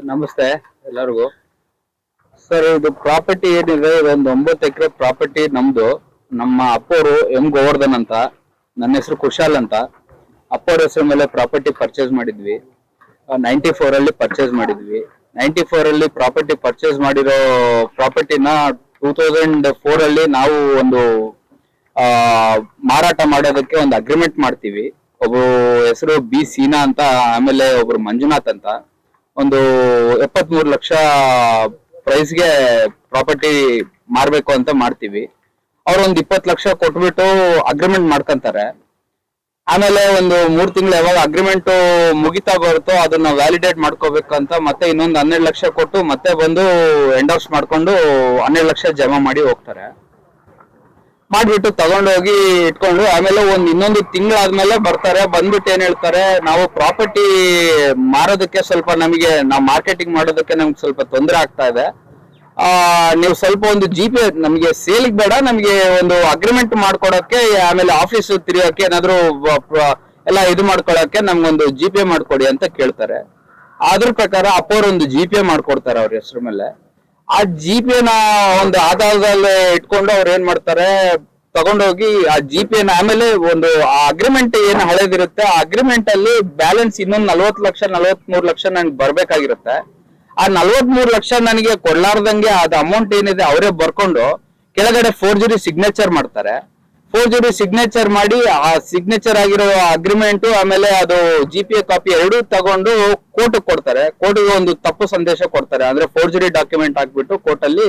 ನಮಸ್ತೆ ಎಲ್ಲರಿಗೂ. ಸರ್, ಇದು ಪ್ರಾಪರ್ಟಿ ಏನಿದೆ, ಇದೊಂದು 9 ಎಕರೆ ಪ್ರಾಪರ್ಟಿ ನಮ್ದು. ನಮ್ಮ ಅಪ್ಪವರು ಎಂ ಗೋವರ್ಧನ್ ಅಂತ, ನನ್ನ ಹೆಸರು ಕುಶಾಲ್ ಅಂತ. ಅಪ್ಪವ್ರ ಹೆಸರು ಮೇಲೆ ಪ್ರಾಪರ್ಟಿ ಪರ್ಚೇಸ್ ಮಾಡಿದ್ವಿ. 94 ಅಲ್ಲಿ ಪರ್ಚೇಸ್ ಮಾಡಿದ್ವಿ. 94 ಅಲ್ಲಿ ಪ್ರಾಪರ್ಟಿ ಪರ್ಚೇಸ್ ಮಾಡಿರೋ ಪ್ರಾಪರ್ಟಿನ 2004 ಅಲ್ಲಿ ನಾವು ಒಂದು ಮಾರಾಟ ಮಾಡೋದಕ್ಕೆ ಒಂದು ಅಗ್ರಿಮೆಂಟ್ ಮಾಡ್ತೀವಿ. ಒಬ್ರು ಹೆಸರು ಬಿ ಸೀನಾ ಅಂತ, ಆಮೇಲೆ ಒಬ್ರು ಮಂಜುನಾಥ್ ಅಂತ. ಒಂದು 73 ಲಕ್ಷ ಪ್ರೈಸ್ಗೆ ಪ್ರಾಪರ್ಟಿ ಮಾರ್ಬೇಕು ಅಂತ ಮಾಡ್ತೀವಿ. ಅವ್ರು ಒಂದು 20 ಲಕ್ಷ ಕೊಟ್ಬಿಟ್ಟು ಅಗ್ರಿಮೆಂಟ್ ಮಾಡ್ಕೊಂತಾರೆ. ಆಮೇಲೆ ಒಂದು 3 ತಿಂಗಳು ಯಾವಾಗ ಅಗ್ರಿಮೆಂಟ್ ಮುಗಿತಾ ಬರುತ್ತೋ ಅದನ್ನ ವ್ಯಾಲಿಡೇಟ್ ಮಾಡ್ಕೋಬೇಕಂತ ಮತ್ತೆ ಇನ್ನೊಂದು 12 ಲಕ್ಷ ಕೊಟ್ಟು ಮತ್ತೆ ಬಂದು ಎಂಡೋರ್ಸ್ ಮಾಡ್ಕೊಂಡು 12 ಲಕ್ಷ ಜಮಾ ಮಾಡಿ ಹೋಗ್ತಾರೆ. ಮಾಡ್ಬಿಟ್ಟು ತಗೊಂಡೋಗಿ ಇಟ್ಕೊಂಡು ಆಮೇಲೆ ಇನ್ನೊಂದು ತಿಂಗಳಾದ್ಮೇಲೆ ಬರ್ತಾರೆ. ಬಂದ್ಬಿಟ್ಟು ಏನ್ ಹೇಳ್ತಾರೆ, ನಾವು ಪ್ರಾಪರ್ಟಿ ಮಾರೋದಕ್ಕೆ ಸ್ವಲ್ಪ ನಾವು ಮಾರ್ಕೆಟಿಂಗ್ ಮಾಡೋದಕ್ಕೆ ನಮ್ಗೆ ಸ್ವಲ್ಪ ತೊಂದರೆ ಆಗ್ತಾ ಇದೆ. ನೀವು ಸ್ವಲ್ಪ ಒಂದು GP ನಮಗೆ ಸೇಲಿಗೆ ಬೇಡ, ನಮಗೆ ಒಂದು ಅಗ್ರಿಮೆಂಟ್ ಮಾಡ್ಕೊಡಕ್ಕೆ, ಆಮೇಲೆ ಆಫೀಸ್ ತಿರುಗಕ್ಕೆ ಏನಾದ್ರು ಎಲ್ಲ ಇದು ಮಾಡ್ಕೊಳಕ್ಕೆ ನಮ್ಗೊಂದು GP ಮಾಡ್ಕೊಡಿ ಅಂತ ಕೇಳ್ತಾರೆ. ಅದ್ರ ಪ್ರಕಾರ ಅಪ್ಪವ್ರು ಒಂದು GP ಮಾಡ್ಕೊಡ್ತಾರೆ ಅವ್ರ ಹೆಸರು ಮೇಲೆ. ಆ GPನ ಒಂದು ಆಧಾರದಲ್ಲಿ ಇಟ್ಕೊಂಡು ಅವ್ರು ಏನ್ ಮಾಡ್ತಾರೆ, ತಗೊಂಡೋಗಿ ಆ GPನ ಆಮೇಲೆ ಒಂದು ಅಗ್ರಿಮೆಂಟ್ ಏನು ಹಳೇದಿರುತ್ತೆ ಆ ಅಗ್ರಿಮೆಂಟ್ ಅಲ್ಲಿ ಬ್ಯಾಲೆನ್ಸ್ ಇನ್ನೊಂದು 40 ಲಕ್ಷ 43 ಲಕ್ಷ ನನ್ಗೆ ಬರ್ಬೇಕಾಗಿರುತ್ತೆ. ಆ 43 ಲಕ್ಷ ನನಗೆ ಕೊಡ್ಲಾರ್ದಂಗೆ ಅದು ಅಮೌಂಟ್ ಏನಿದೆ ಅವರೇ ಬರ್ಕೊಂಡು ಕೆಳಗಡೆ ಫೋರ್ಜರಿ ಸಿಗ್ನೇಚರ್ ಮಾಡ್ತಾರೆ. ಫೋರ್ಜರಿ ಸಿಗ್ನೇಚರ್ ಮಾಡಿ ಆ ಸಿಗ್ನೇಚರ್ ಆಗಿರೋ ಅಗ್ರಿಮೆಂಟ್ ಆಮೇಲೆ ಅದು GP ಕಾಪಿ ಎರಡೂ ತಗೊಂಡು ಕೋರ್ಟ್ ಕೊಡ್ತಾರೆ. ಕೋರ್ಟ್ಗೆ ಒಂದು ತಪ್ಪು ಸಂದೇಶ ಕೊಡ್ತಾರೆ. ಅಂದ್ರೆ ಫೋರ್ಜರಿ ಡಾಕ್ಯುಮೆಂಟ್ ಹಾಕ್ಬಿಟ್ಟು ಕೋರ್ಟ್ ಅಲ್ಲಿ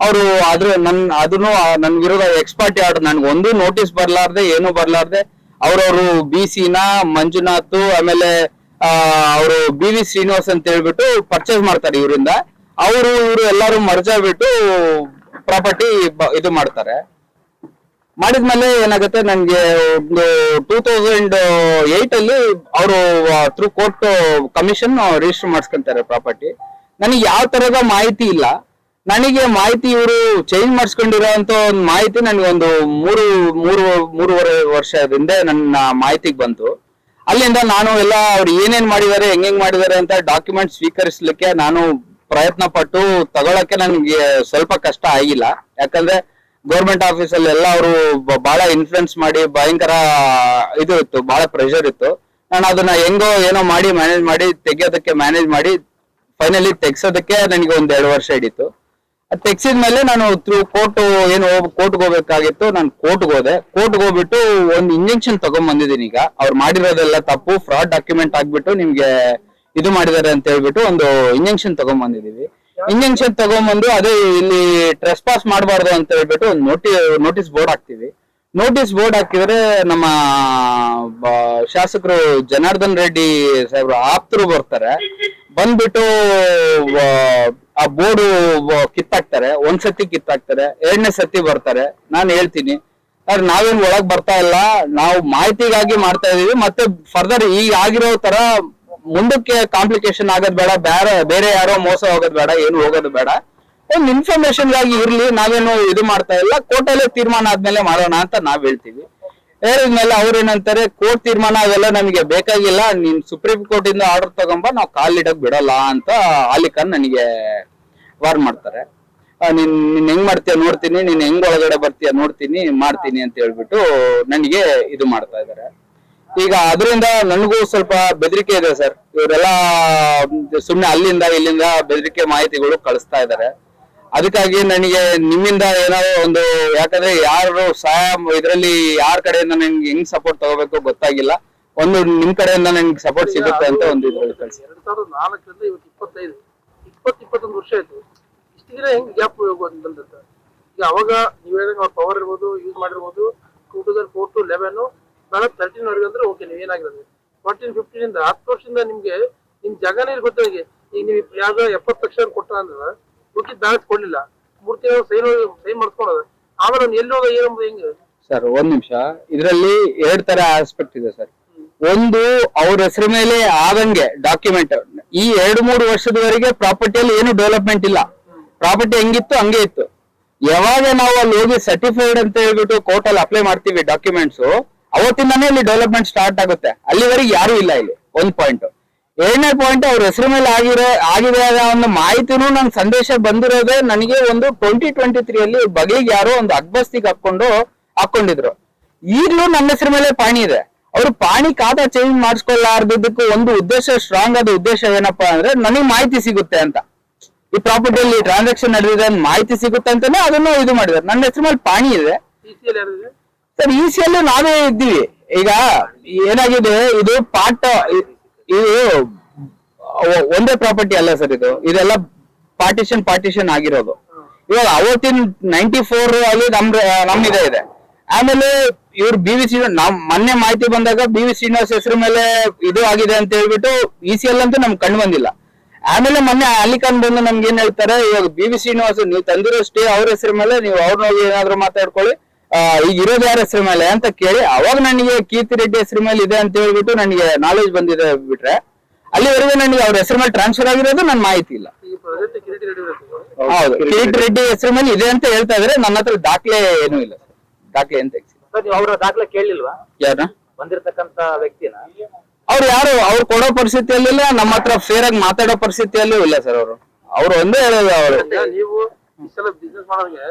ಅವರು ಅದನ್ನು ನನ್ ವಿರುದ್ಧ ಎಕ್ಸ್ಪರ್ಟಿ ಆರ್ಡರ್, ನನ್ಗೆ ಒಂದು ನೋಟಿಸ್ ಬರ್ಲಾರ್ದೆ ಏನು ಬರ್ಲಾರ್ದೆ ಅವ್ರವ್ರು ಬಿ ಸಿನ ಮಂಜುನಾಥ್ ಆಮೇಲೆ ಅವರು BV ಶ್ರೀನಿವಾಸ್ ಅಂತ ಹೇಳ್ಬಿಟ್ಟು ಪರ್ಚೇಸ್ ಮಾಡ್ತಾರೆ ಇವರಿಂದ. ಇವರು ಎಲ್ಲಾರು ಮರ್ಜ್ ಆಗ್ಬಿಟ್ಟು ಪ್ರಾಪರ್ಟಿ ಇದು ಮಾಡ್ತಾರೆ. ಮಾಡಿದ್ಮೇಲೆ ಏನಾಗುತ್ತೆ, ನನ್ಗೆ ಒಂದು 2008 ಅಲ್ಲಿ ಅವರು ಥ್ರೂ ಕೋರ್ಟ್ ಕಮಿಷನ್ ರಿಜಿಸ್ಟರ್ ಮಾಡಿಸ್ಕೊಂತಾರೆ ಪ್ರಾಪರ್ಟಿ. ನನಗೆ ಯಾವ ತರದ ಮಾಹಿತಿ ಇಲ್ಲ. ನನಗೆ ಮಾಹಿತಿ ಇವರು ಚೇಂಜ್ ಮಾಡಿಸ್ಕೊಂಡಿರೋ ಅಂತ ಒಂದು ಮಾಹಿತಿ ನನಗೆ ಒಂದು ಮೂರುವರೆ ವರ್ಷದಿಂದ ನನ್ನ ಮಾಹಿತಿಗೆ ಬಂತು. ಅಲ್ಲಿಂದ ನಾನು ಎಲ್ಲ ಅವ್ರು ಏನೇನ್ ಮಾಡಿದ್ದಾರೆ ಹೆಂಗ್ ಮಾಡಿದ್ದಾರೆ ಅಂತ ಡಾಕ್ಯುಮೆಂಟ್ ಸ್ವೀಕರಿಸಲಿಕ್ಕೆ ನಾನು ಪ್ರಯತ್ನ ಪಟ್ಟು ತಗೊಳಕ್ಕೆ ನನಗೆ ಸ್ವಲ್ಪ ಕಷ್ಟ ಆಗಿಲ್ಲ. ಯಾಕಂದ್ರೆ ಗೌರ್ಮೆಂಟ್ ಆಫೀಸಲ್ಲಿ ಎಲ್ಲ ಅವರು ಬಹಳ ಇನ್ಫ್ಲುಯೆನ್ಸ್ ಮಾಡಿ ಭಯಂಕರ ಇದು ಇತ್ತು, ಬಹಳ ಪ್ರೆಷರ್ ಇತ್ತು. ನಾನು ಅದನ್ನ ಹೆಂಗೋ ಏನೋ ಮಾಡಿ ಮ್ಯಾನೇಜ್ ಮಾಡಿ ಫೈನಲಿ ತೆಗ್ಸೋದಕ್ಕೆ ನನಗೆ ಒಂದ್ 2 ವರ್ಷ ಹಿಡಿತು. ಅದು ತೆಗ್ಸಿದ್ಮೇಲೆ ನಾನು ಥ್ರೂ ಕೋರ್ಟ್ಗೆ ಹೋಗ್ಬೇಕಾಗಿತ್ತು. ನಾನು ಕೋರ್ಟ್ಗೆ ಹೋಗ್ಬಿಟ್ಟು ಒಂದು ಇಂಜೆಕ್ಷನ್ ತಗೊಂಡ್ಬಂದಿದ್ದೀನಿ. ಈಗ ಅವ್ರು ಮಾಡಿರೋದೆಲ್ಲ ತಪ್ಪು, ಫ್ರಾಡ್ ಡಾಕ್ಯುಮೆಂಟ್ ಆಗ್ಬಿಟ್ಟು ನಿಮ್ಗೆ ಇದು ಮಾಡಿದ್ದಾರೆ ಅಂತ ಹೇಳ್ಬಿಟ್ಟು ಒಂದು ಇಂಜೆಕ್ಷನ್ ತಗೊಂಡ್ಬಂದಿದೀವಿ. ಇಂಜೆಕ್ಷನ್ ತಗೊಂಡ್ಬಂದು ಅದೇ ಇಲ್ಲಿ ಟ್ರೆಸ್ ಪಾಸ್ ಮಾಡಬಾರ್ದು ಅಂತ ಹೇಳ್ಬಿಟ್ಟು ಒಂದು ನೋಟಿಸ್ ಬೋರ್ಡ್ ಹಾಕ್ತಿವಿ. ನೋಟಿಸ್ ಬೋರ್ಡ್ ಹಾಕಿದ್ರೆ ನಮ್ಮ ಶಾಸಕರು ಜನಾರ್ದನ್ ರೆಡ್ಡಿ ಸಾಹೇಬ್ರು ಆಪ್ತರು ಬರ್ತಾರೆ. ಬಂದ್ಬಿಟ್ಟು ಆ ಬೋರ್ಡು ಕಿತ್ತಾಕ್ತಾರೆ. ಒಂದ್ಸತಿ ಕಿತ್ತಾಕ್ತಾರೆ, 2ನೇ ಸತಿ ಬರ್ತಾರೆ. ನಾನು ಹೇಳ್ತೀನಿ, ನಾವೇನ್ ಒಳಗ್ ಬರ್ತಾ ಇಲ್ಲ, ನಾವು ಮಾಹಿತಿಗಾಗಿ ಮಾಡ್ತಾ ಇದೀವಿ. ಮತ್ತೆ ಫರ್ದರ್ ಈಗ ಆಗಿರೋ ತರ ಮುಂದಕ್ಕೆ ಕಾಂಪ್ಲಿಕೇಶನ್ ಆಗೋದ್ ಬೇಡ, ಬೇರೆ ಯಾರೋ ಮೋಸ ಹೋಗೋದ್ ಬೇಡ, ಏನು ಹೋಗೋದು ಬೇಡ. ಒಂದು ಇನ್ಫಾರ್ಮೇಶನ್ ಗಾಗಿ ಇರ್ಲಿ, ನಾವೇನು ಇದು ಮಾಡ್ತಾ ಇಲ್ಲ, ಕೋರ್ಟಲ್ಲೇ ತೀರ್ಮಾನ ಆದ್ಮೇಲೆ ಮಾಡೋಣ ಅಂತ ನಾವ್ ಹೇಳ್ತೀವಿ. ಹೇಳಿದ್ಮೇಲೆ ಅವ್ರೇನಂತಾರೆ, ಕೋರ್ಟ್ ತೀರ್ಮಾನ ಅವೆಲ್ಲ ನಮಗೆ ಬೇಕಾಗಿಲ್ಲ, ನೀನ್ ಸುಪ್ರೀಂ ಕೋರ್ಟ್ ಇಂದ ಆರ್ಡರ್ ತಗೊಂಬ, ನಾವು ಕಾಲಿಡಕ್ ಬಿಡಲ್ಲ ಅಂತ ಆಲಿಖಾನ್ ನನಗೆ ವಾರ್ ಮಾಡ್ತಾರೆ. ನೀನ್ ಹೆಂಗ್ ಮಾಡ್ತೀಯ ನೋಡ್ತೀನಿ, ನೀನ್ ಹೆಂಗ್ ಒಳಗಡೆ ಬರ್ತೀಯ ನೋಡ್ತೀನಿ, ಮಾಡ್ತೀನಿ ಅಂತ ಹೇಳ್ಬಿಟ್ಟು ನನಗೆ ಇದು ಮಾಡ್ತಾ ಇದಾರೆ. ಈಗ ಅದರಿಂದ ನನಗೂ ಸ್ವಲ್ಪ ಬೆದರಿಕೆ ಇದೆ ಸರ್. ಇವರೆಲ್ಲ ಸುಮ್ನೆ ಅಲ್ಲಿಂದ ಇಲ್ಲಿಂದ ಬೆದರಿಕೆ ಮಾಹಿತಿಗಳು ಕಳಿಸ್ತಾ ಇದ್ದಾರೆ. ಅದಕ್ಕಾಗಿ ನನಗೆ ನಿಮ್ಮಿಂದ ಏನಾದ್ರು ಒಂದು, ಯಾಕಂದ್ರೆ ಯಾರು ಸಹಾಯ ಇದ್ರಲ್ಲಿ ಯಾರ ಕಡೆಯಿಂದ ನಂಗೆ ಹೆಂಗ್ ಸಪೋರ್ಟ್ ತಗೋಬೇಕು ಗೊತ್ತಾಗಿಲ್ಲ. ಒಂದು ನಿಮ್ ಕಡೆಯಿಂದ ನಂಗೆ ಸಪೋರ್ಟ್ ಸಿಗುತ್ತೆ ಅಂತ ಒಂದು ಇದ್ರಲ್ಲಿ ಕಳಿಸಿ. 2004ರಿಂದ ಇವತ್ತು 21 ವರ್ಷ ಆಯ್ತು. ಇಷ್ಟು ದಿನ ಹೆಂಗ್ ಗ್ಯಾಪ್ ಬಂದಿತ್ತ? ಈಗ ಅವಾಗ ನೀವ್ ಹೇಳಿದ್ರೆ ಅವ್ರ ಪವರ್ ಇರ್ಬೋದು, ಯೂಸ್ ಮಾಡಿರ್ಬೋದು. 2004 to 11 13 ವರೆಗೆ ಅಂದ್ರೆ ಓಕೆ, ನೀವ್ ಏನಾಗಿರೋದು 14, 15 ಇಂದ 10 ವರ್ಷದಿಂದ ನಿಮ್ಗೆ ನಿಮ್ ಜಾಗನೇ ಗೊತ್ತಾಗಿ. ಈಗ ನೀವು ಯಾವ್ದೋ 70 ಲಕ್ಷ ಕೊಟ್ಟ ಅಂದ್ರೆ ಹುಡುಕಿ ಬ್ಯಾಲೆನ್ಸ್ ಕೊಡ್ಲಿಲ್ಲ, 3 ತಿಂಗಳು ಸೈನ್ ಮಾಡಿಸ್ಕೊಳೋದು. ಆಮೇಲೆ ಅವ್ನು ಎಲ್ಲಿ ಹೋದ ಏನಂಬುದು ಹೆಂಗೆ? ಸರ್ ಒಂದ್ ನಿಮಿಷ, ಇದ್ರಲ್ಲಿ ಎರಡ್ ತರ ಆಸ್ಪೆಕ್ಟ್ ಇದೆ ಸರ್. ಒಂದು, ಅವ್ರ ಹೆಸರು ಮೇಲೆ ಆದಂಗೆ ಡಾಕ್ಯುಮೆಂಟ್ ಈ 2-3 ವರ್ಷದವರೆಗೆ ಪ್ರಾಪರ್ಟಿಯಲ್ಲಿ ಏನು ಡೆವಲಪ್ಮೆಂಟ್ ಇಲ್ಲ. ಪ್ರಾಪರ್ಟಿ ಹೆಂಗಿತ್ತು ಹಂಗೆ ಇತ್ತು. ಯಾವಾಗ ನಾವು ಅಲ್ಲಿ ಹೋಗಿ ಸರ್ಟಿಫೈಡ್ ಅಂತ ಹೇಳ್ಬಿಟ್ಟು ಕೋರ್ಟ್ ಅಲ್ಲಿ ಅಪ್ಲೈ ಮಾಡ್ತೀವಿ ಡಾಕ್ಯುಮೆಂಟ್ಸ್, ಅವತ್ತಿಂದಾನೇ ಇಲ್ಲಿ ಡೆವಲಪ್ಮೆಂಟ್ ಸ್ಟಾರ್ಟ್ ಆಗುತ್ತೆ. ಅಲ್ಲಿವರೆಗೆ ಯಾರು ಇಲ್ಲ ಇಲ್ಲಿ. ಒಂದ್ ಪಾಯಿಂಟ್. ಎರಡನೇ ಪಾಯಿಂಟ್, ಅವ್ರ ಹೆಸರು ಮೇಲೆ ಆಗಿದೆ ಒಂದು ಮಾಹಿತಿನೂ ನನ್ ಸಂದೇಶ ಬಂದಿರೋದೇ ನನಗೆ ಒಂದು 2023 ಅಲ್ಲಿ ಬಗೆಗೆ ಯಾರೋ ಒಂದು ಅಗ್ಬಸ್ತಿಗೆ ಹಾಕೊಂಡಿದ್ರು. ಈಗ್ಲೂ ನನ್ನ ಹೆಸರು ಮೇಲೆ ಪಾಣಿ ಇದೆ. ಅವ್ರು ಪಾಣಿ ಖಾತಾ ಚೇಂಜ್ ಮಾಡಿಸ್ಕೊಳ್ಳಾರ್ದಕ್ಕೂ ಒಂದು ಉದ್ದೇಶ, ಸ್ಟ್ರಾಂಗ್ ಆದ ಉದ್ದೇಶ ಏನಪ್ಪಾ ಅಂದ್ರೆ ನನಗೆ ಮಾಹಿತಿ ಸಿಗುತ್ತೆ ಅಂತ. ಈ ಪ್ರಾಪರ್ಟಿಯಲ್ಲಿ ಟ್ರಾನ್ಸಾಕ್ಷನ್ ನಡೆದಿದೆ ಅಂತ ಮಾಹಿತಿ ಸಿಗುತ್ತೆ ಅಂತಾನೆ ಅದನ್ನು ಇದು ಮಾಡಿದ್ದಾರೆ. ನನ್ನ ಹೆಸರು ಮೇಲೆ ಪಾಣಿ ಇದೆ ಸರ್. EC ನಾವೇ ಇದ್ದೀವಿ. ಈಗ ಏನಾಗಿದೆ, ಇದು ಇದು ಒಂದೇ ಪ್ರಾಪರ್ಟಿ ಅಲ್ಲ ಸರ್. ಇದೆಲ್ಲ ಪಾರ್ಟಿಷನ್ ಆಗಿರೋದು. ಇವಾಗ ಅವತ್ತಿನ 94 ಅಲ್ಲಿ ನಮ್ಮಿದೆ ಇದೆ. ಆಮೇಲೆ ಇವ್ರು BV ಮೊನ್ನೆ ಮಾಹಿತಿ ಬಂದಾಗ BV ಶ್ರೀನಿವಾಸ್ ಹೆಸರು ಮೇಲೆ ಇದು ಆಗಿದೆ ಅಂತ ಹೇಳ್ಬಿಟ್ಟು ECL ಅಂತೂ ನಮ್ಗೆ ಕಂಡು ಬಂದಿಲ್ಲ. ಆಮೇಲೆ ಮೊನ್ನೆ ಅಲಿಖಾನ್ ಬಂದು ನಮ್ಗೆ ಏನ್ ಹೇಳ್ತಾರೆ, ಇವಾಗ BV ಶ್ರೀನಿವಾಸ್ ನೀವು ತಂದಿರೋ ಸ್ಟೇ ಅವ್ರ ಹೆಸರು ಮೇಲೆ, ನೀವು ಅವ್ರನ್ನ ಏನಾದ್ರು ಮಾತಾಡ್ಕೊಳ್ಳಿ, ಈಗ ಇರೋದು ಯಾರ ಹೆಸರು ಮೇಲೆ ಅಂತ ಕೇಳಿ ಅವಾಗ ನನಗೆ ಕೀರ್ತಿ ರೆಡ್ಡಿ ಹೆಸರು ಮೇಲೆ ಇದೆ ಅಂತ ಹೇಳ್ಬಿಟ್ಟು ನನಗೆ ನಾಲೆಜ್ ಬಂದಿದೆ. ಬಿಟ್ರೆ ಅಲ್ಲಿವರೆಗೆ ನನಗೆ ಅವ್ರ ಹೆಸರು ಮೇಲೆ ಟ್ರಾನ್ಸ್ಫರ್ ಆಗಿರೋದು ನನ್ನ ಮಾಹಿತಿ ಇಲ್ಲ. ಹೌದು, ಕಿರೀಟ್ ರೆಡ್ಡಿ ಹೆಸರು ಮೇಲೆ ಇದೆ ಅಂತ ಹೇಳ್ತಾ ಇದ್ರೆ, ನನ್ನ ಹತ್ರ ದಾಖಲೆ ಏನೂ ಇಲ್ಲ. ದಾಖಲೆ ಅಂತ ಅವರ ದಾಖಲೆ ಕೇಳಲಿಲ್ವಾ? ಯಾರ ಬಂದಿರತಕ್ಕಂತ ವ್ಯಕ್ತಿನ ಅವ್ರು ಯಾರು ಅವ್ರು ಕೊಡೋ ಪರಿಸ್ಥಿತಿಯಲ್ಲಿಲ್ಲ, ನಮ್ಮ ಹತ್ರ ಫೇರ್ ಆಗಿ ಮಾತಾಡೋ ಪರಿಸ್ಥಿತಿಯಲ್ಲೂ ಇಲ್ಲ ಸರ್. ಅವ್ರು ಒಂದೇ ಹೇಳೋದು. ಅವರು ನೀವು ಇಷ್ಟೆಲ್ಲ ಬಿಸ್ನೆಸ್ ಮಾಡೋರಿಗೆ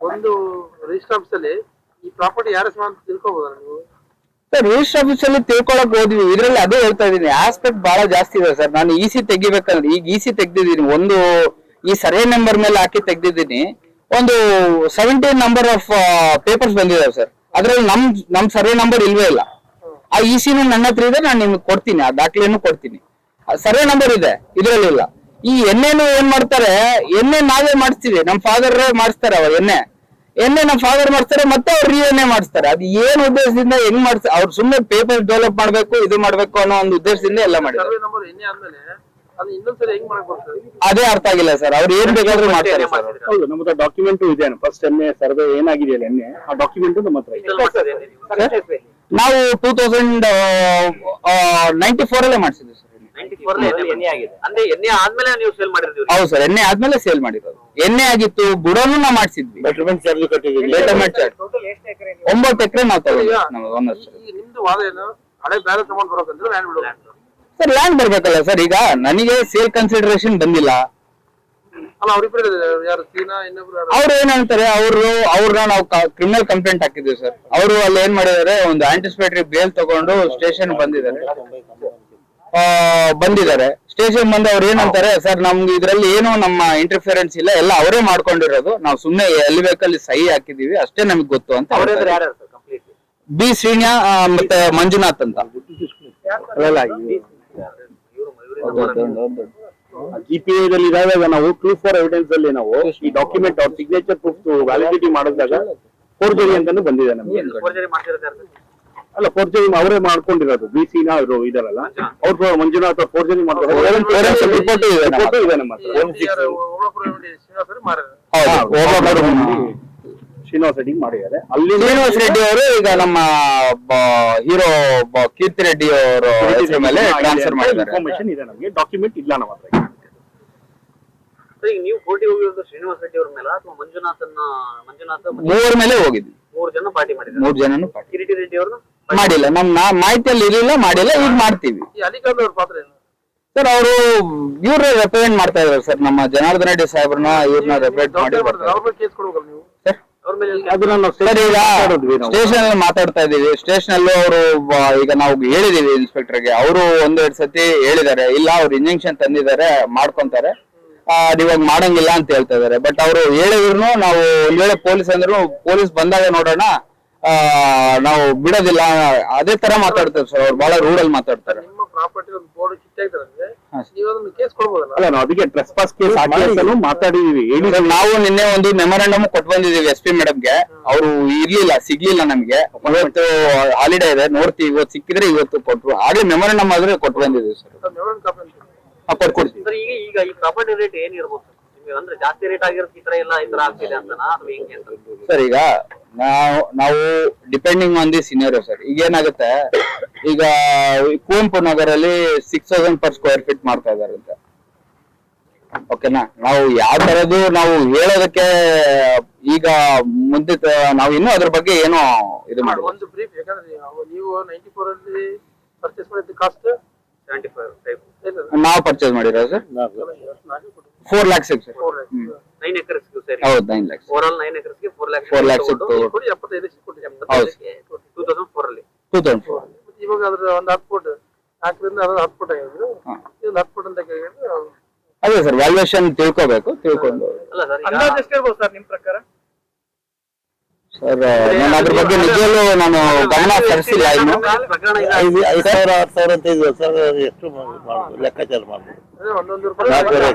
ಒಂದು ರಿಜಿಸ್ಟರ್ ಆಫೀಸ್ ಅಲ್ಲಿ ಈ ಪ್ರಾಪರ್ಟಿ ಯಾರ ಹೆಸರು ಅಂತ ತಿಳ್ಕೊಬೋದಲ್ಲ ನೀವು? ಸರ್ ರಿಜಿಸ್ಟರ್ ಆಫೀಸ್ ಅಲ್ಲಿ ತಿಳ್ಕೊಳಕ್ ಹೋದ್ವಿ. ಇದ್ರಲ್ಲಿ ಅದೇ ಹೇಳ್ತಾ ಇದೀನಿ, ಆಸ್ಪೆಕ್ಟ್ ಬಹಳ ಜಾಸ್ತಿ ಇದೆ ಸರ್. ನಾನು EC ತೆಗಿಬೇಕಂದ್ರೆ ಈಗ EC ತೆಗ್ದಿದ್ದೀನಿ. ಒಂದು ಈ ಸರ್ವೆ ನಂಬರ್ ಮೇಲೆ ಹಾಕಿ ತೆಗ್ದಿದ್ದೀನಿ. ಒಂದು 17 ನಂಬರ್ ಆಫ್ ಪೇಪರ್ಸ್ ಬಂದಿದಾವೆ ಸರ್. ಅದ್ರಲ್ಲಿ ನಮ್ ಸರ್ವೆ ನಂಬರ್ ಇಲ್ವೇ ಇಲ್ಲ. ಆ ECನೂ ನನ್ನ ಹತ್ರ ಇದೆ, ನಾನು ನಿಮ್ಗೆ ಕೊಡ್ತೀನಿ, ಆ ದಾಖಲೆಯನ್ನು ಕೊಡ್ತೀನಿ. ಸರ್ವೆ ನಂಬರ್ ಇದೆ, ಇದ್ರಲ್ಲಿ ಇಲ್ಲ. ಈ ಎಣ್ಣೆನು ಏನ್ ಮಾಡ್ತಾರೆ, ಎಣ್ಣೆ ನಾವೇ ಮಾಡಿಸ್ತೀವಿ, ನಮ್ ಫಾದರ್ ಮಾಡಿಸ್ತಾರೆ. ಅವ್ರ ಎಣ್ಣೆ ನಮ್ ಫಾದರ್ ಮಾಡಿಸ್ತಾರೆ, ಮತ್ತೆ ಅವ್ರು ಎಣ್ಣೆ ಮಾಡಿಸ್ತಾರೆ. ಅದು ಏನ್ ಉದ್ದೇಶದಿಂದ ಹೆಂಗ್ ಮಾಡಿಸ್ತಾರೆ? ಅವ್ರು ಸುಮ್ಮನೆ ಪೇಪರ್ ಡೆವಲಪ್ ಮಾಡ್ಬೇಕು, ಇದು ಮಾಡ್ಬೇಕು ಅನ್ನೋ ಒಂದು ಉದ್ದೇಶದಿಂದ ಎಲ್ಲ ಮಾಡಿದ್ದಾರೆ. ಸರ್ವೆ ನಂಬರ್ ಎಣ್ಣೆ ಆದ್ಮೇಲೆ ಅದು ಇನ್ನೊಂದ್ಸರಿ ಹೆಂಗ್ ಮಾಡಕ್ ಬರ್ತದೆ? ಅದೇ ಅರ್ಥ ಆಗಿಲ್ಲ ಸರ್. ಅವ್ರು ಏನ್ ಬೇಕಾದ್ರೂ ಮಾಡ್ತಾರೆ ಸರ್. ಹೌದು, ನಮ್ಮ ಹತ್ರ ಡಾಕ್ಯುಮೆಂಟ್ ಇದೆ. ಫಸ್ಟ್ ಎಣ್ಣೆ ಸರ್ವೆ ಏನಾಗಿದೆಯಲ್ಲ ಎಣ್ಣೆ, ಆ ಡಾಕ್ಯುಮೆಂಟ್ ನಮ್ಮ ಹತ್ರ ಇದೆ. ನಾವು 2094 ಅಲ್ಲೇ ಮಾಡಿಸಿದ್ವಿ ಸರ್. 94 ಎಣ್ಣೆ ಆಗಿದೆ ಅಂದ್ರೆ ಎಣ್ಣೆ ಆದ್ಮೇಲೆ ನೀವು ಸೇಲ್ ಮಾಡಿದ್ರಿ? ಹೌದು ಸರ್, ಎಣ್ಣೆ ಆದ್ಮೇಲೆ ಸೇಲ್ ಮಾಡಿರೋದು. ಎಣ್ಣೆ ಆಗಿತ್ತು, ಬುಡೋನು ನಾವು ಮಾಡಿಸಿದ್ವಿ. ಬೆಟರ್ಮೆಂಟ್ ಚಾರ್ಜ್ ಕಟ್ಟಿದ್ದೀವಿ. ಬೆಟರ್ಮೆಂಟ್ ಚಾರ್ಜ್ 9 ಎಕರೆ ನಾವು ತಗೊಂಡ್ವಿ. ನಮ್ಗೆ ಒಂದಷ್ಟು ಈಗ ನಿಮ್ದು ವಾದ ಏನು? ಹಳೆ ಬ್ಯಾಲೆನ್ಸ್ ಅಮೌಂಟ್ ಬರೋಕಂದ್ರೆ ಲ್ಯಾಂಡ್ ಬಿಡೋದು ಸರ್. ಲ್ಯಾಂಡ್ ಬರ್ಬೇಕಲ್ಲ ಸರ್. ಈಗ ನನಗೆ ಸೇಲ್ ಕನ್ಸಿಡರೇಷನ್ ಬಂದಿಲ್ಲ. ಅಲ್ಲ, ಅವ್ರಿಬ್ರು ಯಾರು ಸೀನಾ ಇನ್ನೊಬ್ರು ಅವ್ರು ಏನ್ ಹೇಳ್ತಾರೆ, ಅವ್ರನ್ನ ನಾವು ಕ್ರಿಮಿನಲ್ ಕಂಪ್ಲೇಂಟ್ ಹಾಕಿದ್ವಿ ಸರ್. ಅವರು ಅಲ್ಲಿ ಏನ್ ಮಾಡಿದಾರೆ, ಒಂದು ಆಂಟಿಸಿಪೇಟರಿ ಬೇಲ್ ತಗೊಂಡು ಸ್ಟೇಷನ್ ಬಂದಿದ್ದಾರೆ. ಸ್ಟೇಷನ್ ಬಂದು ಅವ್ರು ಏನಂತಾರೆ, ಸರ್ ನಮ್ಗೆ ಇದ್ರಲ್ಲಿ ಏನು ನಮ್ಮ ಇಂಟರ್ಫಿಯರೆನ್ಸ್ ಇಲ್ಲ, ಎಲ್ಲ ಅವರೇ ಮಾಡ್ಕೊಂಡಿರೋದು, ನಾವು ಸುಮ್ನೆ ಎಲ್ಲಿ ಬೇಕಲ್ಲಿ ಸಹಿ ಹಾಕಿದೀವಿ ಅಷ್ಟೇ, ನಮಗೆ ಗೊತ್ತು ಅಂತ. B ಶ್ರೀನಿಯಾ ಮತ್ತೆ ಮಂಜುನಾಥ್ ಅಂತ. GPA ಇದಾಗ ನಾವು ಪ್ರೂಫ್ ಫಾರ್ ಎವಿಡೆನ್ಸ್ ಅಲ್ಲಿ ನಾವು ಈ ಡಾಕ್ಯುಮೆಂಟ್ ಅವ್ರ ಸಿಗ್ನೇಚರ್ ಪ್ರೂಫ್ ವ್ಯಾಲಿಡಿಟಿ ಮಾಡಿದಾಗ ಫೋರ್ಜರಿ ಅಂತಾನು ಬಂದಿದೆ ನಮ್ಗೆ. ಅಲ್ಲ, ಫೋರ್ಜರಿ ಅವರೇ ಮಾಡ್ಕೊಂಡಿರೋದು. B ಶ್ರೀನಿಯಾ ಅವರು ಇದಾರಲ್ಲ, ಅವ್ರು ಮಂಜುನಾಥ್ ಅವ್ರು ಫೋರ್ಜರಿ ಮಾಡ್ತಾರೆ. ರಿಪೋರ್ಟ್ ಇದೆ ನಮ್ಮ ಹತ್ರ. ಶ್ರೀನಿವಾಸ್ ರೆಡ್ಡಿ ಮಾಡಿದ್ದಾರೆ. ಅಲ್ಲಿ ಶ್ರೀನಿವಾಸ್ ರೆಡ್ಡಿ ಅವರು ಈಗ ನಮ್ಮ ಹೀರೋ ಕೀರ್ತಿ ರೆಡ್ಡಿ ಅವರು ಹೆಸರು ಮೇಲೆ ಟ್ರಾನ್ಸ್ಫರ್ ಮಾಡಿದ್ದಾರೆ. ಇನ್ಫಾರ್ಮೇಶನ್ ಇದೆ ನಮಗೆ, ಡಾಕ್ಯುಮೆಂಟ್ ಇಲ್ಲ ನಮ್ಮ ಹತ್ರ. ಈಗ ನೀವು ಕೋರ್ಟಿಗೆ ಹೋಗಿರೋದು ಶ್ರೀನಿವಾಸ್ ರೆಡ್ಡಿ ಅವ್ರ ಮೇಲೆ ಅಥವಾ ಮಂಜುನಾಥ್ ಮೂವರ ಮೇಲೆ ಹೋಗಿದ್ವಿ. 3 ಜನ ಪಾರ್ಟಿ ಮಾಡಿದ್ದಾರೆ. 3 ಜನನು ಪಾರ್ಟಿ. ಕಿರೀಟಿ ರೆಡ್ಡಿ ಅವ್ರನ್ನ ಮಾಡಿಲ್ಲ. ನಮ್ಮ ಮಾಹಿತಿಯಲ್ಲಿ ಇರಲಿಲ್ಲ, ಮಾಡಿಲ್ಲ. ಈಗ ಮಾಡ್ತೀವಿ ಈ ಅಲಿಖಾನ್ ಅವ್ರ ಪಾತ್ರ ಏನು ಸರ್. ಅವರು ಇವ್ರ ರೆಪ್ರೆಸೆಂಟ್ ಮಾಡ್ತಾ ಇದ್ದಾರೆ ಸರ್. ನಮ್ಮ ಜನಾರ್ದನ ರೆಡ್ಡಿ ಸಾಹೇಬ್ರನ್ನ ಇವ್ರನ್ನ ರೆಪ್ರೆಸೆಂಟ್ ಮಾಡಿ ಅವ್ರ ಮೇಲೆ ಕೇಸ್ ಕೊಡ್ಬೇಕಲ್ಲ ನೀವು? ಅವ್ರ ಮೇಲೆ ಅದನ್ನ ನಾವು ಸರ್ ಈಗ ಸ್ಟೇಷನ್ ಅಲ್ಲಿ ಮಾತಾಡ್ತಾ ಇದೀವಿ. ಸ್ಟೇಷನ್ ಅಲ್ಲೂ ಅವರು ಈಗ ನಾವು ಹೇಳಿದೀವಿ ಇನ್ಸ್ಪೆಕ್ಟರ್ಗೆ. ಅವರು 1-2 ಸತಿ ಹೇಳಿದ್ದಾರೆ, ಇಲ್ಲ ಅವ್ರು ಇಂಜೆಕ್ಷನ್ ತಂದಿದ್ದಾರೆ, ಮಾಡ್ಕೊಂತಾರೆ, ಇವಾಗ ಮಾಡಂಗಿಲ್ಲ ಅಂತ ಹೇಳ್ತಾ ಇದಾರೆ. ಬಟ್ ಅವರು ಹೇಳಿದ್ರು ನಾವು ಒಂದ್ ವೇಳೆ ಪೊಲೀಸ್ ಅಂದ್ರು, ಪೊಲೀಸ್ ಬಂದಾಗ ನೋಡೋಣ, ನಾವು ಬಿಡೋದಿಲ್ಲ, ಅದೇ ತರ ಮಾತಾಡ್ತಾರೆ ಸರ್. ಅವ್ರು ಬಹಳ ರೂಡ್ ಅಲ್ಲಿ ಮಾತಾಡ್ತಾರೆ. ನಿಮ್ಮ ಪ್ರಾಪರ್ಟಿ ಒಂದು ಬೋರ್ಡ್ ಕಿತ್ತಾಯ್ತಾರೆ, ನೀವು ಅದನ್ನ ಕೇಸ್ ಕೊಡ್ಬೋದಲ್ಲ? ಅಲ್ಲ, ನಾವು ಅದಕ್ಕೆ ಟ್ರೆಸ್ಪಾಸ್ ಕೇಸ್ ಮಾತಾಡಿದೀವಿ. ನಾವು ನಿನ್ನೆ ಒಂದು ಮೆಮೊರಾಂಡಮ್ ಕೊಟ್ಟು ಬಂದಿದೀವಿ SP ಮೇಡಮ್ಗೆ. ಅವರು ಸಿಗ್ಲಿಲ್ಲ ನಮ್ಗೆ. ಇವತ್ತು ಹಾಲಿಡೇ ಇದೆ, ನೋಡ್ತೀವಿ. ಇವತ್ತು ಸಿಕ್ಕಿದ್ರೆ ಇವತ್ತು ಕೊಟ್ರು. ಆಗ್ಲೇ ಮೆಮೊರಾಂಡಮ್ ಆದ್ರೆ ಕೊಟ್ಟು ಬಂದಿದೀವಿ ಸರ್. ಮೆಮೊರಾಂಡಮ್ ಕಾಪಿ ಕೊಡ್ತೀವಿ ಸರ್. ಈಗ ಈ ಪ್ರಾಪರ್ಟಿ ರೇಟ್ ಏನಿರ್ಬೋದು? ಅಂದ್ರೆ ಜಾಸ್ತಿ ರೇಟ್ ಆಗಿರೋದು ಈ ತರ ಆಗ್ತಿದೆ ಅಂತನಾ ಅಥವಾ ಹೆಂಗೆ ಅಂತ? ಸರ್ ಈಗ ನಾವು depending on the senior sir. ಈಗ ಏನಾಗುತ್ತೆ, ಈಗ ಕುವೆಂಪು ನಗರಲ್ಲಿ 6000 per square feet ಮಾಡ್ತಾ ಇದಾರಂತೆ. ಓಕೆನಾ, ನಾವು ಯಾವ ತರದ್ದು ನಾವು ಹೇಳೋದಕ್ಕೆ ಈಗ ಮುಂದೆ ನಾವು ಇನ್ನೂ ಅದ್ರ ಬಗ್ಗೆ ಏನೋ ಇದು ಮಾಡಿ ಒಂದು ಬ್ರೀಫ್, ಯಾಕಂದ್ರೆ ನೀವು 94 ಅಲ್ಲಿ ಪರ್ಚೇಸ್ ಮಾಡಿದ ಕಾಸ್ಟ್ 75 ನಾವು ಪರ್ಚೇಸ್ ಮಾಡಿರೋ ಸರ್ 4 lakhs ಸರ್. 9 acres ಸರಿ. ಹೌದು 9 lakhs. ಓವರ್ 9 acres ಗೆ 4 lakhs 4 lakhs ಕೊಟ್ಟು ಇತ್ತು. ಕೊಡಿ 75 ಕೊಡಿ. ಹೌದು. 2004 ಅಲ್ಲಿ 2004. ಇವಾಗ ಅದ್ರ ಒಂದು 10 ಫುಟ್ 4ರಿಂದ 10 ಫುಟ್ ಆಗಿದ್ರು. ಇದು 10 ಫುಟ್ ಅಂತ ಕೇಳಿದ್ರೆ ಅದೇ ಸರ್, ವ್ಯಾಲ್ಯೂಯೇಷನ್ ತಿಳ್ಕೊಂಡು ಅಲ್ಲ ಸರ್, ಅಂದಾಜು ಎಷ್ಟು ಇರ್ಬೋದು ಸರ್ ನಿಮ್ ಪ್ರಕಾರ? ಸರ್ ನಾನು ಅದ್ರ ಬಗ್ಗೆ ನಿಜವಲ್ಲೂ ನಾನು ಗಮನ ಹರಿಸಿಲ್ಲ ಇನ್ನು. ಪ್ರಕರಣ 5,000 6,000 ಅಂತ ಇದೆ ಸರ್. ಎಷ್ಟು ಲೆಕ್ಕಾಚಾರ ಮಾಡ್ಬೋದು? ಒಂದೊಂದು ರೂಪಾಯಿ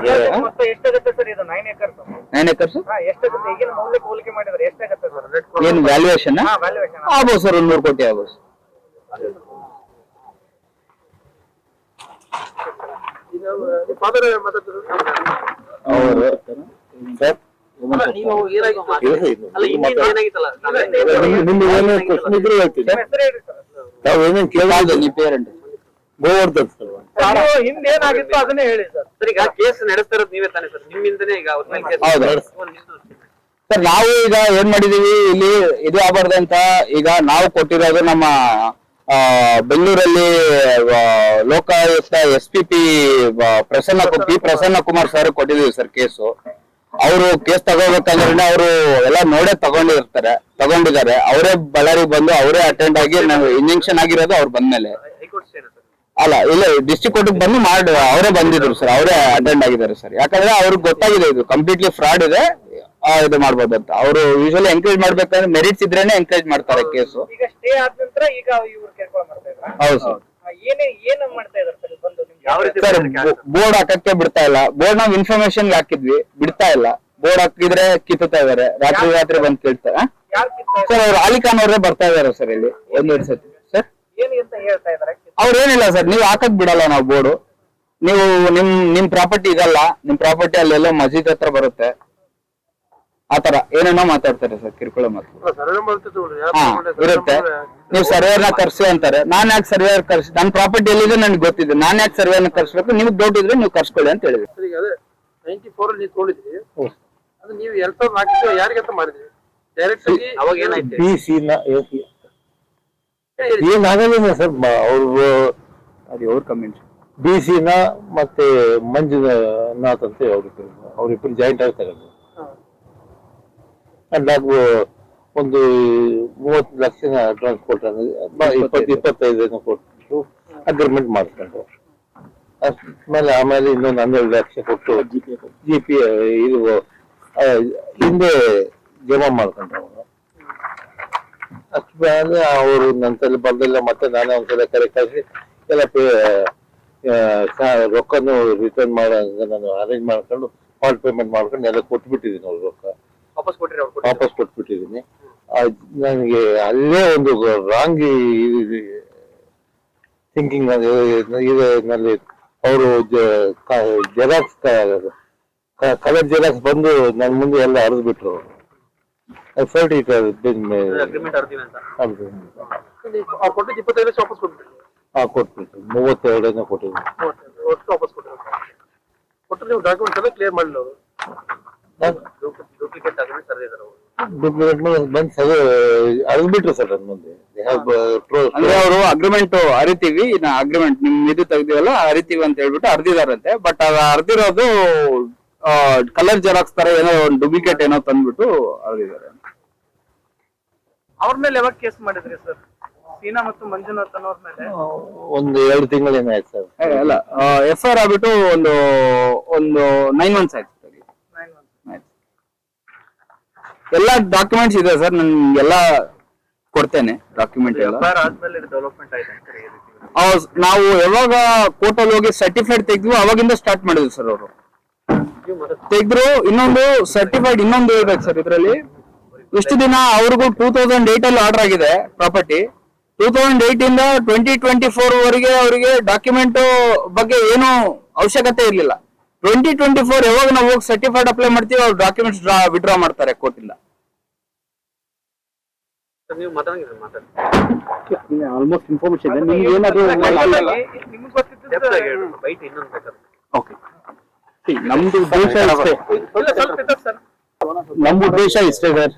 ಮತ್ತೆ ಎಷ್ಟಾಗುತ್ತೆ ಸರ್ ಇದು 9 acres? 9 acres ಎಷ್ಟಾಗುತ್ತೆ ಈಗಿನ ಮೌಲ್ಯಕ್ಕೆ ಹೋಲಿಕೆ ಮಾಡಿದ್ರೆ ಎಷ್ಟಾಗುತ್ತೆ ಸರ್ ಏನ್ ವ್ಯಾಲ್ಯೂಯೇಷನ್ ವ್ಯಾಲ್ಯೂಯೇಷನ್? ಆಗ್ಬೋದು ಸರ್, 100 ಕೋಟಿ ಆಗ್ಬೋದು. ಫಾದರ್ ಮಾತಾಡ್ತಾರೆ ಅವರು ಸರ್ ನೀವು ಏನಾಗಿತ್ತು? ಅಲ್ಲ ಇನ್ನೇನು ಏನಾಗಿತ್ತಲ್ಲ ನಿಮ್ಗೆ ಏನೇನು ಕ್ವಶನ್ ಇದ್ರೆ ಹೇಳ್ತೀನಿ. ಹೆಸರು ಹೇಳಿ ಸರ್. ತಾವು ಏನೇನು ಕೇಳೋದು ನಿಮ್ಮ ಪೇರೆಂಟ್ ಗೋವರ್ಧನ್ ಸರ್. ನೀವು ಹಿಂದೆ ಏನಾಗಿತ್ತು ಅದನ್ನೇ ಹೇಳಿ ಸರ್. ಸರ್. ಈಗ ಕೇಸ್ ನಡೆಸ್ತಾ ಇರೋದು ನೀವೇ ತಾನೇ ಸರ್? ನಿಮ್ಮಿಂದನೇ ಈಗ ಅವ್ರ ಮೇಲೆ ಕೇಸ್ ಹೌದು. ಸರ್ ನಾವು ಈಗ ಏನ್ ಮಾಡಿದೀವಿ ಇಲ್ಲಿ ಇದು ಆಗ್ಬಾರ್ದು ಅಂತ, ಈಗ ನಾವು ಕೊಟ್ಟಿರೋದು ನಮ್ಮ ಬೆಂಗಳೂರಲ್ಲಿ ಲೋಕಾಯುಕ್ತ SPP ಪ್ರಸನ್ನ ಕುಮಾರ್ ಸರ್ ಕೊಟ್ಟಿದೀವಿ ಸರ್ ಕೇಸು. ಅವರು ಕೇಸ್ ತಗೋಬೇಕಂದ್ರೆ ಅವರು ಎಲ್ಲ ನೋಡೇ ತಗೊಂಡಿದ್ದಾರೆ. ಅವರೇ ಬಳ್ಳಾರಿಗೆ ಬಂದು ಅವರೇ ಅಟೆಂಡ್ ಆಗಿ ನಾವು ಇಂಜೆಕ್ಷನ್ ಆಗಿರೋದು ಅವ್ರು ಬಂದ್ಮೇಲೆ. High court stay sir? ಅಲ್ಲ, ಇಲ್ಲ ಡಿಸ್ಟ್ರಿಕ್ಟ್ ಕೋರ್ಟ್ ಬಂದು ಅವರೇ ಬಂದಿದ್ರು ಸರ್, ಅವರೇ ಅಟೆಂಡ್ ಆಗಿದ್ದಾರೆ ಸರ್. ಯಾಕಂದ್ರೆ ಅವ್ರಿಗೆ ಗೊತ್ತಾಗಿದೆ ಇದು ಕಂಪ್ಲೀಟ್ಲಿ ಫ್ರಾಡ್ ಇದೆ, ಇದು ಮಾಡ್ಬೋದು ಅಂತ. ಅವರು ಯೂಶಲಿ ಎಂಕರೇಜ್ ಮಾಡ್ಬೇಕಂದ್ರೆ ಮೆರಿಟ್ಸ್ ಇದ್ರೇನೆ ಎಂಕರೇಜ್ ಮಾಡ್ತಾರೆ ಕೇಸು. ಈಗ ಸ್ಟೇ ಆದ ನಂತರ ಈಗ ಇವ್ರು ಕೇಳ್ಕೊಂಡು ಮಾಡ್ತಾ ಇದ್ರ ಹೌದು ಸರ್. ಏನ್ ಮಾಡ್ತಾ ಇದಾರೆ ಸರ್ ಬಂದು ನಿಮ್ಗೆ? ಯಾವ ರೀತಿ ಸರ್ ಬೋರ್ಡ್ ಹಾಕಕ್ಕೆ ಬಿಡ್ತಾ ಇಲ್ಲ. ಬೋರ್ಡ್ ನಾವು ಇನ್ಫಾರ್ಮೇಶನ್ ಹಾಕಿದ್ವಿ, ಬಿಡ್ತಾ ಇಲ್ಲ. ಬೋರ್ಡ್ ಹಾಕಿದ್ರೆ ಕಿತ್ತುತ್ತಾ ಇದಾರೆ, ರಾತ್ರಿ ಬಂದು ಕೇಳ್ತಾರೆ. ಯಾರು ಕಿತ್ತಾ ಸರ್ ಅವ್ರು ಅಲಿಖಾನ್ ಅವರೇ ಬರ್ತಾ ಇದಾರೆ ಸರ್ ಇಲ್ಲಿ 1-2 ಸತಿ ಸರ್. ಏನು ಅಂತ ಹೇಳ್ತಾ ಇದಾರೆ? ಅವ್ರು ಏನಿಲ್ಲ ಸರ್, ನೀವು ಹಾಕಕ್ ಬಿಡಲ್ಲ ನಾವು ಬೋರ್ಡು. ನೀವು ನಿಮ್ ಪ್ರಾಪರ್ಟಿ ಇದಲ್ಲ, ನಿಮ್ ಪ್ರಾಪರ್ಟಿ ಅಲ್ಲೆಲ್ಲೋ ಮಸ್ಜಿದ್ ಹತ್ರ ಬರುತ್ತೆ, ಆತರ ಏನೇನೋ ಮಾತಾಡ್ತಾರೆ ಸರ್, ಕಿರುಕುಳ ಮಾತು. ಸರ್ವೆ ಮಾಡ್ತಿದ್ರು ಹಾ ಇರುತ್ತೆ. ನೀವು ಸರ್ವೇರ್ನ ಕರ್ಸಿ ಅಂತಾರೆ. ನಾನ್ ಯಾಕೆ ಸರ್ವೇರ್ ಕರ್ಸಿ, ನನ್ನ ಪ್ರಾಪರ್ಟಿ ಎಲ್ಲಿದೆ ನನ್ಗೆ ಗೊತ್ತಿದೆ, ನಾನ್ ಯಾಕೆ ಸರ್ವೇರ್ನ ಕರ್ಸ್ಬೇಕು? ನಿಮ್ಗೆ ಡೌಟ್ ಇದ್ರೆ ನೀವು ಕರ್ಸ್ಕೊಳ್ಳಿ ಅಂತ ಹೇಳಿದ್ವಿ. ಸರ್. ಈಗ ಅದೇ 94 ಅಲ್ಲಿ ನೀವು ತಗೊಂಡಿದ್ರಿ, ಅದು ನೀವು 2004 ಯಾರಿಗೆ ಅಂತ ಮಾಡಿದ್ರಿ ಡೈರೆಕ್ಟ್ ಆಗಿ? ಅವಾಗ ಏನಾಯ್ತು? BC ಏನಾಗಲಿಲ್ಲ ಸರ್. ಅವ್ರು ಅವ್ರ ಕಮೆಂಟ್ಸ್ BC ಮತ್ತೆ ಮಂಜುನಾಥ್ ಅಂತ ಅವ್ರಿಬ್ರು ಜಾಯಿಂಟ್ ಆಗಿ ತಗೊಂಡು ನಾವು ಒಂದು 30 ಲಕ್ಷ ಅಡ್ವಾನ್ಸ್ ಕೊಟ್ಟ 25 ಕೊಟ್ಟು ಅಗ್ರಿಮೆಂಟ್ ಮಾಡ್ಕೊಂಡು ಆಮೇಲೆ ಇನ್ನೊಂದು 12 ಲಕ್ಷ ಕೊಟ್ಟು GP ಇದು ಹಿಂದೆ ಜಮಾ ಮಾಡ್ಕೊಂಡ್ರು. ಅಷ್ಟು ಮೇಲೆ ಅವರು ನಂತರ ಬಂದಿಲ್ಲ. ಮತ್ತೆ ನಾನೇ ಒಂದ್ಸಲ ಕರೆ ಕಳಿಸಿ ಎಲ್ಲ ರೊಕ್ಕನು ರಿಟರ್ನ್ ಮಾಡೋ ನಾನು ಅರೇಂಜ್ ಮಾಡ್ಕೊಂಡು ಪಾರ್ಟ್ ಪೇಮೆಂಟ್ ಮಾಡ್ಕೊಂಡು ಎಲ್ಲ ಕೊಟ್ಬಿಟ್ಟಿದ್ದೀನಿ. ಅವ್ರು ರೊಕ್ಕ ವಾಪಸ್ ಕೊಟ್ಬಿಟ್ಟಿದ್ದೀನಿ. ನನಗೆ ಅಲ್ಲೇ ಒಂದು ರಾಂಗ್ ಥಿಂಕಿಂಗ್ ನಲ್ಲಿ ಅವರು ಜೆರಾಕ್ಸ್ ಕಲರ್ ಜೆರಾಕ್ಸ್ ಬಂದು ನನ್ನ ಮುಂದೆ ಎಲ್ಲ ಹರಿದ್ಬಿಟ್ರು. ಅಗ್ರಿಮೆಂಟ್ ಅರ್ತೀವಿ ಅಂತ ಅವ್ರು ಕೊಟ್ಟಿದ್ದು 25 ಲಕ್ಷ ವಾಪಸ್ ಕೊಟ್ಬಿಟ್ರಿ? ಕೊಟ್ಬಿಟ್ಟು 32 ಕೊಟ್ಟಿದ್ದೀನಿ. ಒಟ್ಟು ವಾಪಸ್ ಕೊಟ್ಟು ನೀವು ಡಾಕ್ಯುಮೆಂಟ್ಸ್ ಎಲ್ಲ ಕ್ಲಿಯರ್ ಮಾಡಲಿಲ್ಲ ಅವರು? ಡೂಪ್ಲಿಕೇಟ್ ಅಗ್ರಿಮೆಂಟ್ ತರದಿದ್ದಾರೆ ಅವರು. ಡೂಪ್ಲಿಕೇಟ್ ಬಂದು ಅರಿದ್ಬಿಟ್ರು ಸರ್ ನನ್ನ ಮುಂದೆ. ಅಂದ್ರೆ ಅವರು ಅಗ್ರಿಮೆಂಟ್ ಅರಿತೀವಿ, ಅಗ್ರಿಮೆಂಟ್ ನಿಮ್ ಇದು ತೆಗ್ದಿವಲ್ಲ ಅರಿತೀವಿ ಅಂತ ಹೇಳ್ಬಿಟ್ಟು ಅರ್ದಿದಾರಂತೆ. ಬಟ್ ಅದ ಅರ್ದಿರೋದು ಕಲರ್ ಜೆರಾಕ್ಸ್ ತರ ಏನೋ ಒಂದು ಡೂಪ್ಲಿಕೇಟ್ ಏನೋ ತಂದ್ಬಿಟ್ಟು ಅರ್ದಿದ್ದಾರೆ. ಅವ್ರ ಮೇಲೆ ಯಾವಾಗ ಕೇಸ್ ಮಾಡಿದ್ರಿ ಸರ್? ಸೀನಾ ಮತ್ತು ಮಂಜುನಾಥ್ ಅನ್ನೋರ್ ಮೇಲೆ ಒಂದು 2 ತಿಂಗಳೇನಾಯ್ತು ಸರ್. ಅಲ್ಲ FIR ಆಗ್ಬಿಟ್ಟು ಒಂದು 9 months ಆಯ್ತು. 9 months. ಎಲ್ಲ ಡಾಕ್ಯುಮೆಂಟ್ಸ್ ಇದೆ ಸರ್, ಎಲ್ಲ ಕೊಡ್ತೇನೆ ಡಾಕ್ಯುಮೆಂಟ್ ಎಲ್ಲ. ಆದ್ಮೇಲೆ ಡೆವಲಪ್ಮೆಂಟ್ ಆಯ್ತು. ನಾವು ಯಾವಾಗ ಕೋರ್ಟಲ್ಲಿ ಹೋಗಿ ಸರ್ಟಿಫೈಡ್ ತೆಗ್ದ್ವಿ ಅವಾಗಿಂದ ಸ್ಟಾರ್ಟ್ ಮಾಡಿದ್ವಿ ಸರ್. ಅವರು ತೆಗ್ದ್ರು. ಇನ್ನೊಂದು ಸರ್ಟಿಫೈಡ್ ಇನ್ನೊಂದು ಹೇಳ್ಬೇಕು ಸರ್ ಇದ್ರಲ್ಲಿ. ಇಷ್ಟು ದಿನ ಅವ್ರಿಗೂ 2008 ಅಲ್ಲಿ ಆರ್ಡರ್ ಆಗಿದೆ ಪ್ರಾಪರ್ಟಿ. 2008 ಇಂದ 2024 ವರೆಗೆ ಅವರಿಗೆ ಡಾಕ್ಯುಮೆಂಟ್ ಬಗ್ಗೆ ಏನು ಅವಶ್ಯಕತೆ ಇರ್ಲಿಲ್ಲ. 2024 ಯಾವಾಗ ನಾವು ಹೋಗಿ ಸರ್ಟಿಫೈಡ್ ಅಪ್ಲೈ ಮಾಡ್ತೀವಿ ಅವ್ರು ಡಾಕ್ಯುಮೆಂಟ್ಸ್ ವಿಡ್ರಾ ಮಾಡ್ತಾರೆ ಕೋರ್ಟಿಂದ. ಸರ್ ನೀವು ಮಾತಾಡಿ ಆಲ್ಮೋಸ್ಟ್ ಇನ್ಫಾರ್ಮೇಶನ್ ಇದೆ. ನಿಮ್ಗೆ ಏನಾದ್ರು ನಿಮ್ಗೆ ಗೊತ್ತಿತ್ತು ಬೈಟ್ ಇನ್ನೊಂದು ಬೇಕಾದ್ರೆ. ಓಕೆ, ನಮ್ದು ಉದ್ದೇಶ ಅಷ್ಟೇ, ಸ್ವಲ್ಪ ಇದೆ ಸರ್. ನಮ್ಮ ಉದ್ದೇಶ ಇಷ್ಟೇ ಸರ್.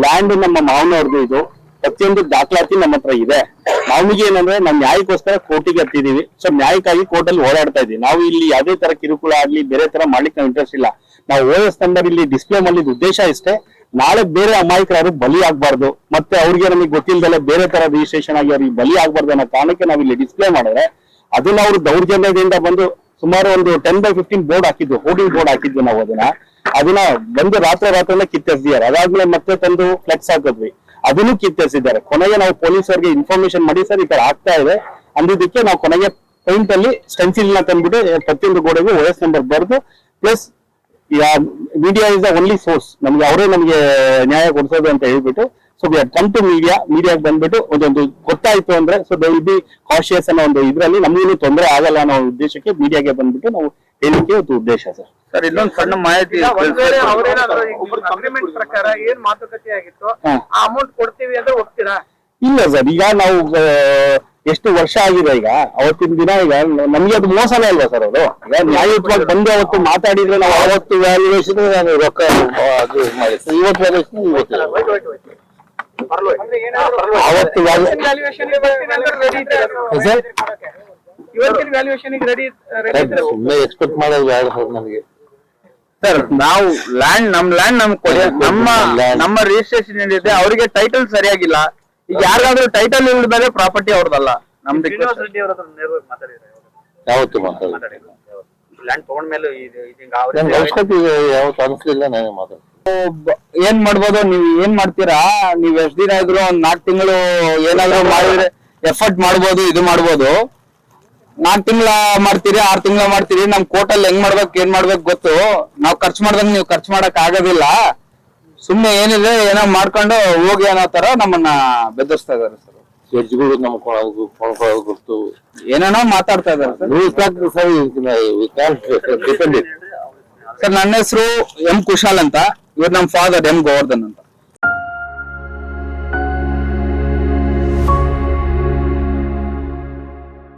ಲ್ಯಾಂಡ್ ನಮ್ಮ ಮಾವನವ್ರದ್ದು, ಇದು ಪ್ರತಿಯೊಂದು ದಾಖಲಾತಿ ನಮ್ಮ ಹತ್ರ ಇದೆ. ನಮಗೆ ಏನಂದ್ರೆ ನಾವು ನ್ಯಾಯಕ್ಕೋಸ್ಕರ ಕೋರ್ಟಿಗೆ ಹತ್ತಿದೀವಿ. ಸೊ ನ್ಯಾಯಕ್ಕಾಗಿ ಕೋರ್ಟಲ್ಲಿ ಓಡಾಡ್ತಾ ಇದೀವಿ. ನಾವು ಇಲ್ಲಿ ಯಾವುದೇ ತರ ಕಿರುಕುಳ ಆಗ್ಲಿ ಬೇರೆ ತರ ಮಾಡ್ಲಿಕ್ಕೆ ನಾವು ಇಂಟ್ರೆಸ್ಟ್ ಇಲ್ಲ. ನಾವು OS ನಂಬರ್ ಇಲ್ಲಿ ಡಿಸ್ಪ್ಲೇ ಮಾಡಿದ ಉದ್ದೇಶ ಇಷ್ಟೇ, ನಾಳೆ ಬೇರೆ ಅಮಾಯಕರು ಬಲಿ ಆಗ್ಬಾರ್ದು, ಮತ್ತೆ ಅವ್ರಿಗೆ ನಮಗೆ ಗೊತ್ತಿಲ್ಲದಲ್ಲ ಬೇರೆ ತರ ರಿಜಿಸ್ಟ್ರೇಷನ್ ಆಗಿ ಅವ್ರಿಗೆ ಬಲಿ ಆಗ್ಬಾರ್ದು ಅನ್ನೋ ಕಾರಣಕ್ಕೆ ನಾವು ಇಲ್ಲಿ ಡಿಸ್ಪ್ಲೇ ಮಾಡಿದ್ರೆ ಅದನ್ನ ಅವರು ದೌರ್ಜನ್ಯದಿಂದ ಬಂದು ಸುಮಾರು ಒಂದು 10x15 ಬೋರ್ಡ್ ಹಾಕಿದ್ವು, ಹೋರ್ಡಿಂಗ್ ಬೋರ್ಡ್ ಹಾಕಿದ್ವಿ ನಾವು. ಅದನ್ನ ಬಂದು ರಾತ್ರಿನೇ ಕಿತ್ತೆಸ್ದಿದ್ದಾರೆ. ಅದಾದ್ಮೇಲೆ ಮತ್ತೆ ತಂದು ಫ್ಲೆಕ್ಸ್ ಹಾಕಿದ್ವಿ, ಅದನ್ನು ಕಿತ್ತೆಸಿದ್ದಾರೆ. ಕೊನೆಗೆ ನಾವು ಪೊಲೀಸರಿಗೆ ಇನ್ಫಾರ್ಮೇಶನ್ ಮಾಡಿ ಸರ್ ಈ ತರ ಆಗ್ತಾ ಇದೆ ಅಂದಿದ್ದಕ್ಕೆ ನಾವು ಕೊನೆಗೆ ಪೈಂಟ್ ಅಲ್ಲಿ ಸ್ಟೆನ್ಸಿಲ್ ನ ತಂದ್ಬಿಟ್ಟು ಪ್ರತಿಯೊಂದು ಗೋಡೆಗೂ OS ನಂಬರ್ ಬರೆದು plus media is the only source, ನಮ್ಗೆ ಅವರೇ ನಮ್ಗೆ ನ್ಯಾಯ ಕೊಡಿಸೋದು ಅಂತ ಹೇಳ್ಬಿಟ್ಟು ಸೊ ವಿ ಕಮ್ ಟು ಮೀಡಿಯಾಗೆ ಬಂದ್ಬಿಟ್ಟು ಒಂದೊಂದು ಗೊತ್ತಾಯ್ತು ಅಂದ್ರೆ so they will be cautious ಅನ್ನೋ ಒಂದು ಇದ್ರಲ್ಲಿ ನಮಗೇನು ತೊಂದರೆ ಆಗಲ್ಲ ಅನ್ನೋ ಉದ್ದೇಶಕ್ಕೆ ಮೀಡಿಯಾಗೆ ಬಂದ್ಬಿಟ್ಟು ನಾವು ಹೇಳಿಕೆ ಒಂದು ಉದ್ದೇಶ ಸರ್. ಸರ್ ಇನ್ನೊಂದು ಸಣ್ಣ ಮಾಹಿತಿ, ಅಗ್ರಿಮೆಂಟ್ ಪ್ರಕಾರ ಏನ್ ಮಾತುಕತೆ ಆಗಿತ್ತು ಆ ಅಮೌಂಟ್ ಕೊಡ್ತೀವಿ ಅಂದ್ರೆ ಒಪ್ತೀರಾ? ಇಲ್ಲ ಸರ್, ಈಗ ನಾವು ಎಷ್ಟು ವರ್ಷ ಆಗಿದೆ ಈಗ, ಅವತ್ತಿನ ದಿನ ಈಗ ನಮ್ಗೆ ಅದು ಮೋಸನೇ ಅಲ್ವಾ ಸರ್? ಅವರು ಈಗ ನ್ಯಾಯಯುತವಾಗಿ ಬಂದು ಅವತ್ತು ಮಾತಾಡಿದ್ರೆ ನಾವು ಅವತ್ತು ವ್ಯಾಲ್ಯೂಯೇಷನ್ ರೊಕ್ಕ ಅದು ಇವತ್ತು ವ್ಯಾಲ್ಯೂಯೇಷನ್ ಅವತ್ತು ವ್ಯಾಲ್ಯೂಯೇಷನ್ ಇವತ್ತಿನ ವ್ಯಾಲ್ಯೂಯೇಷನ್ ರೆಡಿ ಎಕ್ಸ್ಪೆಕ್ಟ್ ಮಾಡೋದು ಬೇಡ ಸರ್ ನಮಗೆ. ಸರ್ ನಾವು ಲ್ಯಾಂಡ್ ನಮ್ ಕೊಡಿ, ನಮ್ಮ ರಿಜಿಸ್ಟ್ರೇಷನ್ ಏನಿದೆ ಅವರಿಗೆ ಟೈಟಲ್ ಸರಿಯಾಗಿಲ್ಲ. ಈಗ ಯಾರಿಗಾದ್ರೂ ಟೈಟಲ್ ಇಲ್ಲದೆ ಪ್ರಾಪರ್ಟಿ ಅವ್ರದಲ್ಲ, ನಮ್ದು. ಶ್ರೀನಿವಾಸ ರೆಡ್ಡಿ ಅವ್ರ ಹತ್ರ ನೇರವಾಗಿ ಮಾತಾಡಿದ್ರೆ ಯಾವತ್ತು ಲ್ಯಾಂಡ್ ತಗೊಂಡ್ಮೇಲೆ ಅವಶ್ಯಕತೆ ಯಾವತ್ತು ಅನಿಸ್ಲಿಲ್ಲ ನಾನೇ ಮಾತಾಡ್ತೀನಿ. ಏನ್ ಮಾಡ್ಬೋದು, ನೀವ್ ಏನ್ ಮಾಡ್ತೀರಾ? ನೀವ್ ಎಷ್ಟ್ ದಿನ ಇದ್ರು ಒಂದ್ 4 ತಿಂಗಳು ಏನಾದ್ರು ಮಾಡಿದ್ರೆ ಎಫರ್ಟ್ ಮಾಡ್ಬೋದು, ಇದು ಮಾಡ್ಬೋದು. 4 ತಿಂಗಳ ಮಾಡ್ತೀರಿ, 6 ತಿಂಗಳ ಮಾಡ್ತೀರಿ, ನಮ್ ಕೋರ್ಟಲ್ಲಿ ಹೆಂಗ್ ಮಾಡ್ಬೇಕು ಏನ್ ಮಾಡ್ಬೇಕು ಗೊತ್ತು. ನಾವ್ ಖರ್ಚು ಮಾಡ್ದಂಗ್ ನೀವ್ ಖರ್ಚು ಮಾಡಕ್ ಆಗೋದಿಲ್ಲ. ಸುಮ್ನೆ ಏನಿದೆ ಏನೋ ಮಾಡ್ಕೊಂಡು ಹೋಗಿ ಅನ್ನೋ ತರ ನಮ್ಮನ್ನ ಬೆದರ್ಸ್ತಾ ಇದಾರೆ ಸರ್. ಜಡ್ಜ್ಗಳು ನಮ್ಗೆ ಕೊಂಡ್ಕೊಳ್ಳೋದು ಗೊತ್ತು, ಏನೇನೋ ಮಾತಾಡ್ತಾ ಇದಾರೆ ಸರ್. ನನ್ನ ಹೆಸರು M. ಕುಶಾಲ್ ಅಂತ, ಇವ್ರು ನಮ್ ಫಾದರ್ M. ಗೋವರ್ಧನ್ ಅಂತ.